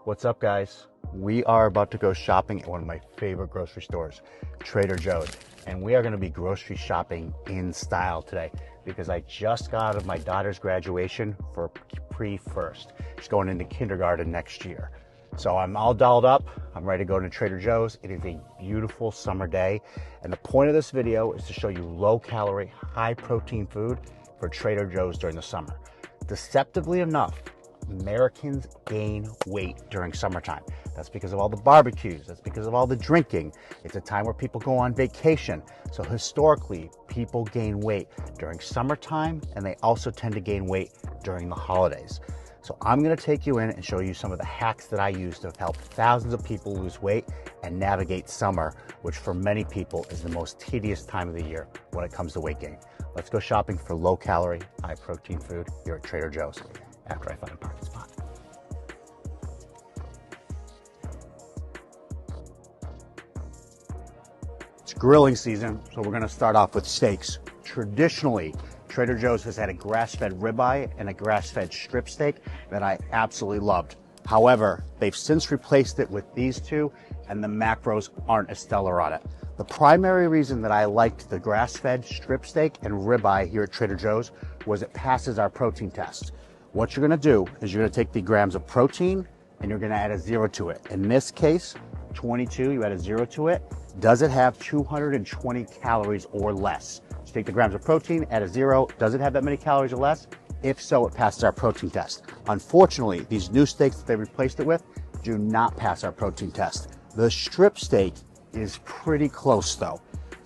What's up, guys? We are about to go shopping at one of my favorite grocery stores, Trader Joe's. And we are going to be grocery shopping in style today because I just got out of my daughter's graduation for pre-first. She's going into kindergarten next year. So I'm all dolled up. I'm ready to go to Trader Joe's. It is a beautiful summer day. And the point of this video is to show you low-calorie, high-protein food for Trader Joe's during the summer. Deceptively enough, Americans gain weight during summertime. That's because of all the barbecues. That's because of all the drinking. It's a time where people go on vacation. So historically, people gain weight during summertime, and they also tend to gain weight during the holidays. So I'm going to take you in and show you some of the hacks that I use to help thousands of people lose weight and navigate summer, which for many people is the most tedious time of the year when it comes to weight gain. Let's go shopping for low-calorie, high-protein food here at Trader Joe's after I find a parking spot. It's grilling season, so we're going to start off with steaks. Traditionally, Trader Joe's has had a grass-fed ribeye and a grass-fed strip steak that I absolutely loved. However, they've since replaced it with these two, and the macros aren't as stellar on it. The primary reason that I liked the grass-fed strip steak and ribeye here at Trader Joe's was it passes our protein test. What you're going to do is you're going to take the grams of protein and you're going to add a 0 to it. In this case, 22, you add a 0 to it. Does it have 220 calories or less? So take the grams of protein, add a 0. Does it have that many calories or less? If so, it passes our protein test. Unfortunately, these new steaks that they replaced it with do not pass our protein test. The strip steak is pretty close though.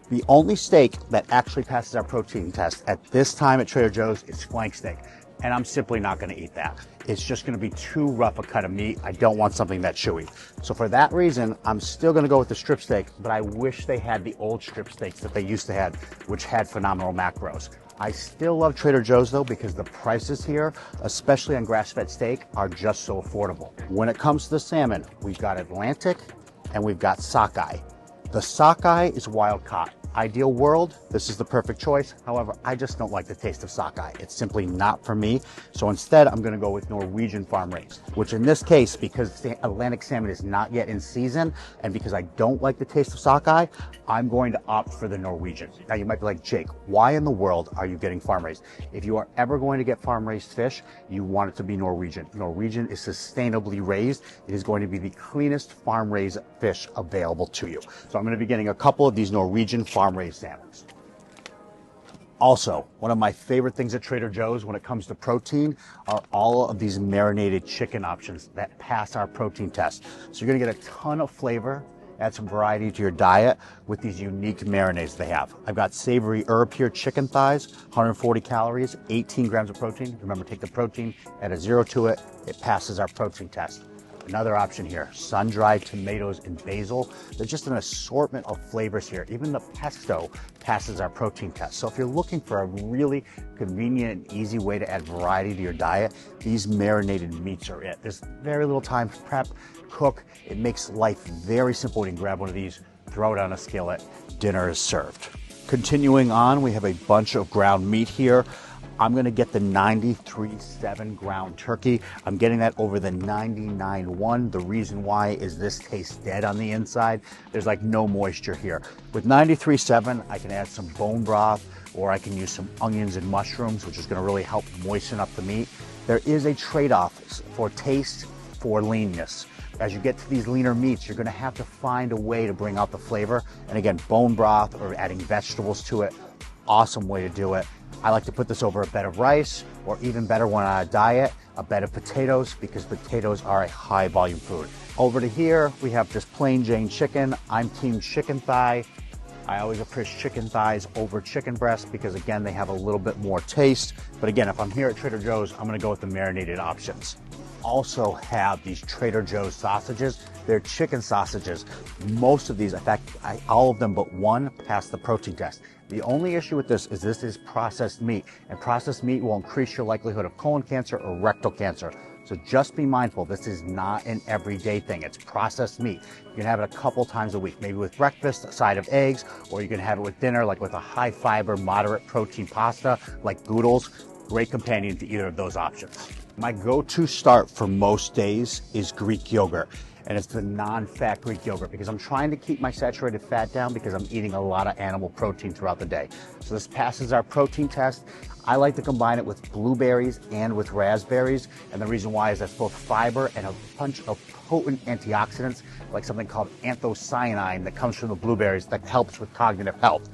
The only steak that actually passes our protein test at this time at Trader Joe's is flank steak. And I'm simply not going to eat that. It's just going to be too rough a cut of meat. I don't want something that chewy. So for that reason, I'm still going to go with the strip steak, but I wish they had the old strip steaks that they used to have, which had phenomenal macros. I still love Trader Joe's though, because the prices here, especially on grass-fed steak, are just so affordable. When it comes to the salmon, we've got Atlantic and we've got sockeye. The sockeye is wild caught. Ideal world, this is the perfect choice. However, I just don't like the taste of sockeye. It's simply not for me. So instead, I'm going to go with Norwegian farm raised, which in this case, because the Atlantic salmon is not yet in season, and because I don't like the taste of sockeye, I'm going to opt for the Norwegian. Now you might be like, Jake, why in the world are you getting farm raised? If you are ever going to get farm raised fish, you want it to be Norwegian. Norwegian is sustainably raised. It is going to be the cleanest farm raised fish available to you. So I'm going to be getting a couple of these Norwegian farm raised salmons. Also, one of my favorite things at Trader Joe's when it comes to protein are all of these marinated chicken options that pass our protein test. So you're gonna get a ton of flavor, add some variety to your diet with these unique marinades they have. I've got savory herb here chicken thighs, 140 calories, 18 grams of protein. Remember, take the protein, add a 0 to it, it passes our protein test. Another option here, sun-dried tomatoes and basil. There's just an assortment of flavors here. Even the pesto passes our protein test. So if you're looking for a really convenient and easy way to add variety to your diet, these marinated meats are it. There's very little time to prep, cook. It makes life very simple. You can grab one of these, throw it on a skillet, dinner is served. Continuing on, we have a bunch of ground meat here. I'm going to get the 93.7 ground turkey. I'm getting that over the 99.1. The reason why is this tastes dead on the inside. There's like no moisture here. With 93.7, I can add some bone broth, or I can use some onions and mushrooms, which is going to really help moisten up the meat. There is a trade-off for taste, for leanness. As you get to these leaner meats, you're going to have to find a way to bring out the flavor. And again, bone broth or adding vegetables to it, awesome way to do it. I like to put this over a bed of rice, or even better when on a diet, a bed of potatoes, because potatoes are a high volume food. Over to here, we have just plain Jane chicken. I'm team chicken thigh. I always appreciate chicken thighs over chicken breast because again, they have a little bit more taste. But again, if I'm here at Trader Joe's, I'm gonna go with the marinated options. Also have these Trader Joe's sausages. They're chicken sausages. Most of these, in fact, all of them but one pass the protein test. The only issue with this is processed meat, and processed meat will increase your likelihood of colon cancer or rectal cancer. So just be mindful, this is not an everyday thing. It's processed meat. You can have it a couple times a week, maybe with breakfast, a side of eggs, or you can have it with dinner, like with a high fiber, moderate protein pasta, like Goodles. Great companion to either of those options. My go-to start for most days is Greek yogurt, and it's the non-fat Greek yogurt because I'm trying to keep my saturated fat down because I'm eating a lot of animal protein throughout the day. So this passes our protein test. I like to combine it with blueberries and with raspberries, and the reason why is that's both fiber and a bunch of potent antioxidants, like something called anthocyanin that comes from the blueberries that helps with cognitive health.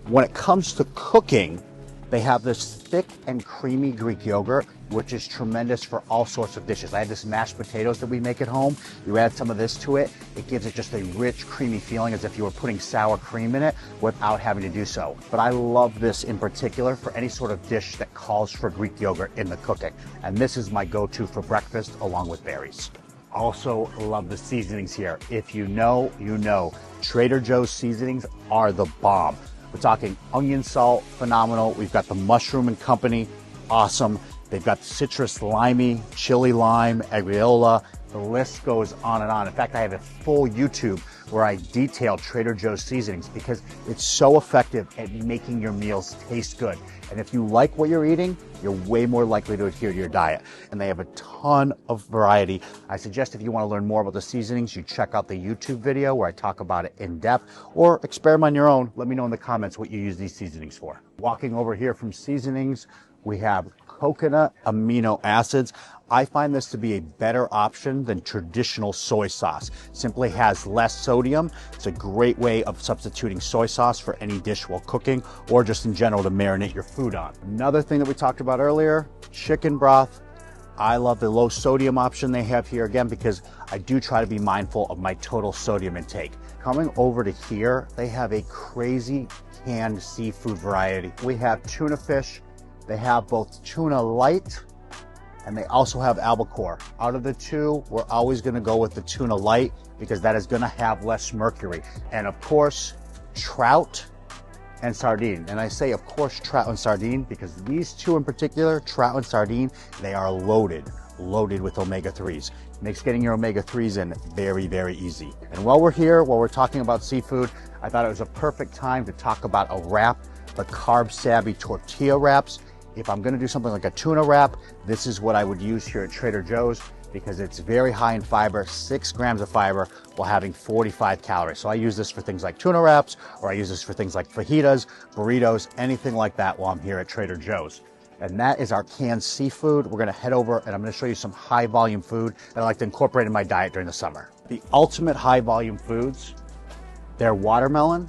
When it comes to cooking, they have this thick and creamy Greek yogurt, which is tremendous for all sorts of dishes. I have this mashed potatoes that we make at home. You add some of this to it. It gives it just a rich, creamy feeling as if you were putting sour cream in it without having to do so. But I love this in particular for any sort of dish that calls for Greek yogurt in the cooking. And this is my go-to for breakfast along with berries. Also love the seasonings here. If you know, you know. Trader Joe's seasonings are the bomb. We're talking onion salt, phenomenal. We've got the mushroom and company, awesome. They've got citrus limey, chili lime, areola. The list goes on and on. In fact, I have a full YouTube where I detail Trader Joe's seasonings because it's so effective at making your meals taste good. And if you like what you're eating, you're way more likely to adhere to your diet. And they have a ton of variety. I suggest if you want to learn more about the seasonings, you check out the YouTube video where I talk about it in depth, or experiment on your own. Let me know in the comments what you use these seasonings for. Walking over here from seasonings, we have coconut amino acids. I find this to be a better option than traditional soy sauce. Simply has less sodium. It's a great way of substituting soy sauce for any dish while cooking or just in general to marinate your food on. Another thing that we talked about earlier, chicken broth. I love the low sodium option they have here again because I do try to be mindful of my total sodium intake. Coming over to here, they have a crazy canned seafood variety. We have tuna fish. They have both tuna light and they also have albacore. Out of the two, we're always gonna go with the tuna light because that is gonna have less mercury. And of course, trout and sardine. And I say, of course, trout and sardine because these two in particular, trout and sardine, they are loaded with omega-3s. Makes getting your omega-3s in very, very easy. And while we're here, while we're talking about seafood, I thought it was a perfect time to talk about a wrap, the Carb Savvy tortilla wraps. If I'm gonna do something like a tuna wrap, this is what I would use here at Trader Joe's because it's very high in fiber, 6 grams of fiber while having 45 calories. So I use this for things like tuna wraps, or I use this for things like fajitas, burritos, anything like that while I'm here at Trader Joe's. And that is our canned seafood. We're gonna head over and I'm gonna show you some high volume food that I like to incorporate in my diet during the summer. The ultimate high volume foods, they're watermelon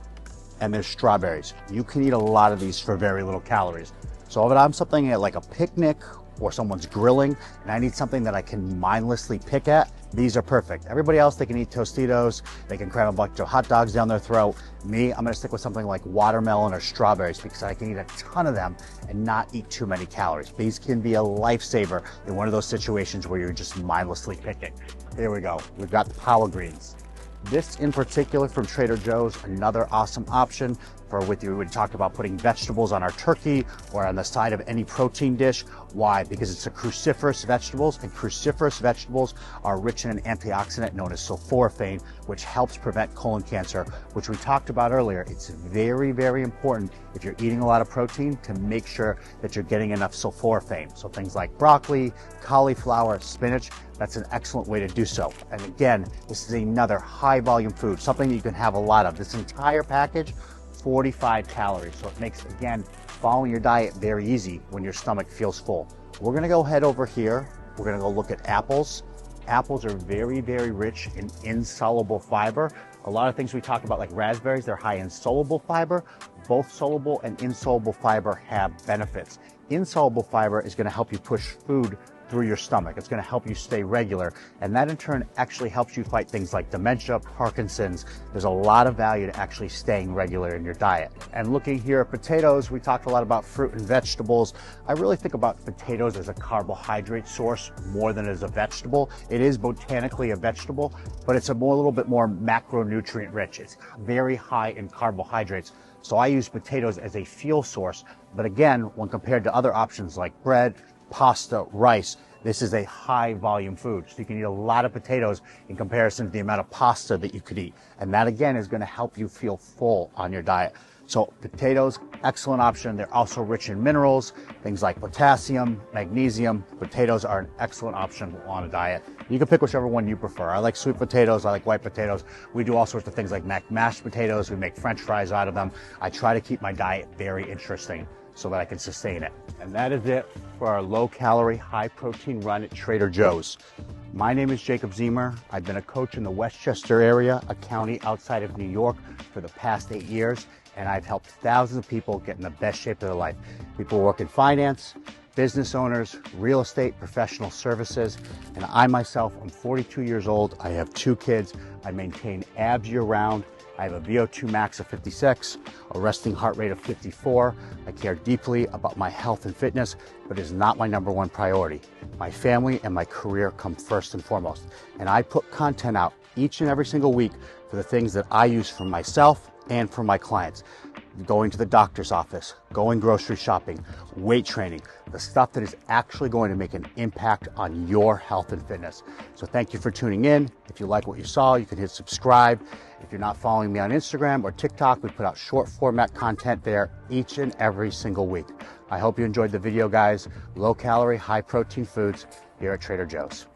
and they're strawberries. You can eat a lot of these for very little calories. So if I'm something at like a picnic or someone's grilling and I need something that I can mindlessly pick at, these are perfect. Everybody else, they can eat Tostitos, they can cram a bunch of hot dogs down their throat. Me, I'm gonna stick with something like watermelon or strawberries because I can eat a ton of them and not eat too many calories. These can be a lifesaver in one of those situations where you're just mindlessly picking. Here we go, we've got the power greens. This in particular from Trader Joe's, another awesome option for with you. We talked about putting vegetables on our turkey or on the side of any protein dish. Why? Because it's a cruciferous vegetables, and cruciferous vegetables are rich in an antioxidant known as sulforaphane, which helps prevent colon cancer, which we talked about earlier. It's very, very important if you're eating a lot of protein to make sure that you're getting enough sulforaphane. So things like broccoli, cauliflower, spinach, that's an excellent way to do so. And again, this is another high volume food, something that you can have a lot of. This entire package, 45 calories. So it makes, again, following your diet very easy when your stomach feels full. We're gonna go head over here. We're gonna go look at apples. Apples are very, very rich in insoluble fiber. A lot of things we talk about like raspberries, they're high in soluble fiber. Both soluble and insoluble fiber have benefits. Insoluble fiber is gonna help you push food through your stomach. It's going to help you stay regular, and that in turn actually helps you fight things like dementia, Parkinson's. There's a lot of value to actually staying regular in your diet. And looking here at potatoes, we talked a lot about fruit and vegetables. I really think about potatoes as a carbohydrate source more than as a vegetable. It is botanically a vegetable, but it's a little bit more macronutrient rich. It's very high in carbohydrates. So I use potatoes as a fuel source. But again, when compared to other options like bread, pasta, rice, this is a high volume food. So you can eat a lot of potatoes in comparison to the amount of pasta that you could eat. And that again is going to help you feel full on your diet. So potatoes, excellent option. They're also rich in minerals, things like potassium, magnesium. Potatoes are an excellent option on a diet. You can pick whichever one you prefer. I like sweet potatoes, I like white potatoes. We do all sorts of things like mashed potatoes. We make French fries out of them. I try to keep my diet very interesting so that I can sustain it. And that is it for our low-calorie, high-protein run at Trader Joe's. My name is Jacob Ziemer. I've been a coach in the Westchester area, a county outside of New York, for the past 8 years, and I've helped thousands of people get in the best shape of their life. People who work in finance, business owners, real estate, professional services, and I myself, I'm 42 years old. I have 2 kids. I maintain abs year-round. I have a VO2 max of 56, a resting heart rate of 54. I care deeply about my health and fitness, but it is not my number one priority. My family and my career come first and foremost. And I put content out each and every single week for the things that I use for myself and for my clients. Going to the doctor's office, going grocery shopping, weight training, the stuff that is actually going to make an impact on your health and fitness. So thank you for tuning in. If you like what you saw, you can hit subscribe. If you're not following me on Instagram or TikTok, we put out short format content there each and every single week. I hope you enjoyed the video, guys. Low calorie, high protein foods here at Trader Joe's.